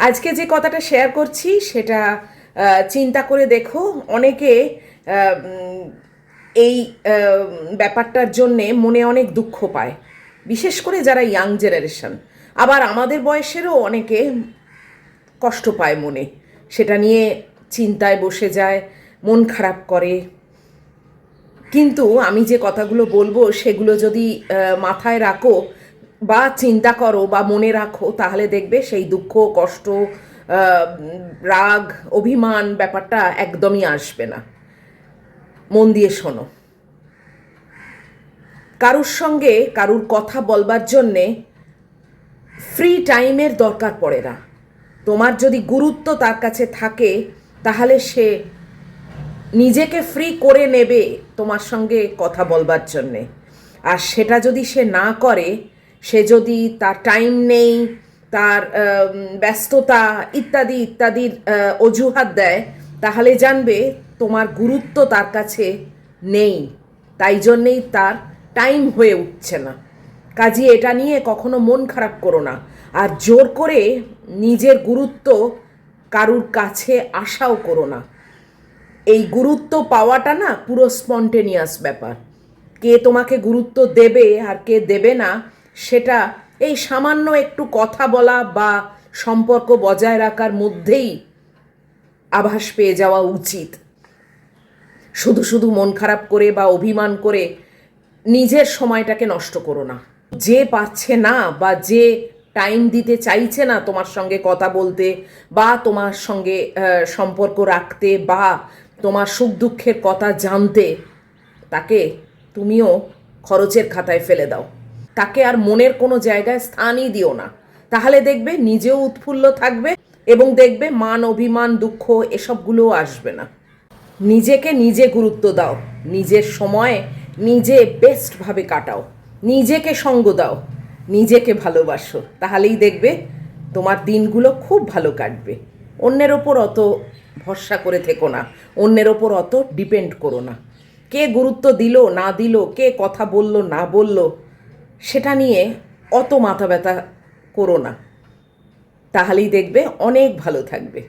আজকে যে কথাটা শেয়ার করছি সেটা চিন্তা করে দেখো। অনেকে এই ব্যাপারটার জন্যে মনে অনেক দুঃখ পায়, বিশেষ করে যারা ইয়াং জেনারেশন। আবার আমাদের বয়সেরও অনেকে কষ্ট পায় মনে, সেটা নিয়ে চিন্তায় বসে যায়, মন খারাপ করে। কিন্তু আমি যে কথাগুলো বলবো সেগুলো যদি মাথায় রাখো বা চিন্তা করো বা মনে রাখো, তাহলে দেখবে সেই দুঃখ, কষ্ট, রাগ, অভিমান ব্যাপারটা একদমই আসবে না। মন দিয়ে শোনো। কারুর সঙ্গে কারুর কথা বলবার জন্যে ফ্রি টাইমের দরকার পড়ে না। তোমার যদি গুরুত্ব তার কাছে থাকে তাহলে সে নিজেকে ফ্রি করে নেবে তোমার সঙ্গে কথা বলবার জন্যে। আর সেটা যদি সে না করে, সে যদি তার টাইম নেই, তার ব্যস্ততা ইত্যাদি ইত্যাদির অজুহাত দেয়, তাহলে জানবে তোমার গুরুত্ব তার কাছে নেই, তাই জন্যেই তার টাইম হয়ে উঠছে না। কাজে এটা নিয়ে কখনো মন খারাপ করো না, আর জোর করে নিজের গুরুত্ব কারুর কাছে আশাও করো না। এই গুরুত্ব পাওয়াটা না পুরো স্পন্টেনিয়াস ব্যাপার। কে তোমাকে গুরুত্ব দেবে আর কে দেবে না, সেটা এই সামান্য একটু কথা বলা বা সম্পর্ক বজায় রাখার মধ্যেই আভাস পেয়ে যাওয়া উচিত। শুধু শুধু মন খারাপ করে বা অভিমান করে নিজের সময়টাকে নষ্ট করো না। যে পারছে না বা যে টাইম দিতে চাইছে না তোমার সঙ্গে কথা বলতে বা তোমার সঙ্গে সম্পর্ক রাখতে বা তোমার সুখ দুঃখের কথা জানতে, তাকে তুমিও খরচের খাতায় ফেলে দাও। তাকে আর মনের কোনো জায়গায় স্থানই দিও না। তাহলে দেখবে নিজেও উৎফুল্ল থাকবে এবং দেখবে মান, অভিমান, দুঃখ এসবগুলোও আসবে না। নিজেকে নিজে গুরুত্ব দাও, নিজের সময় নিজে বেস্টভাবে কাটাও, নিজেকে সঙ্গ দাও, নিজেকে ভালোবাসো। তাহলেই দেখবে তোমার দিনগুলো খুব ভালো কাটবে। অন্যের ওপর অত ভরসা করে থেকো না, অন্যের ওপর অত ডিপেন্ড করো না। কে গুরুত্ব দিল না দিল, কে কথা বলল না বলল, সেটা নিয়ে অত মাথা ব্যথা করো না। তাহলেই দেখবে অনেক ভালো থাকবে।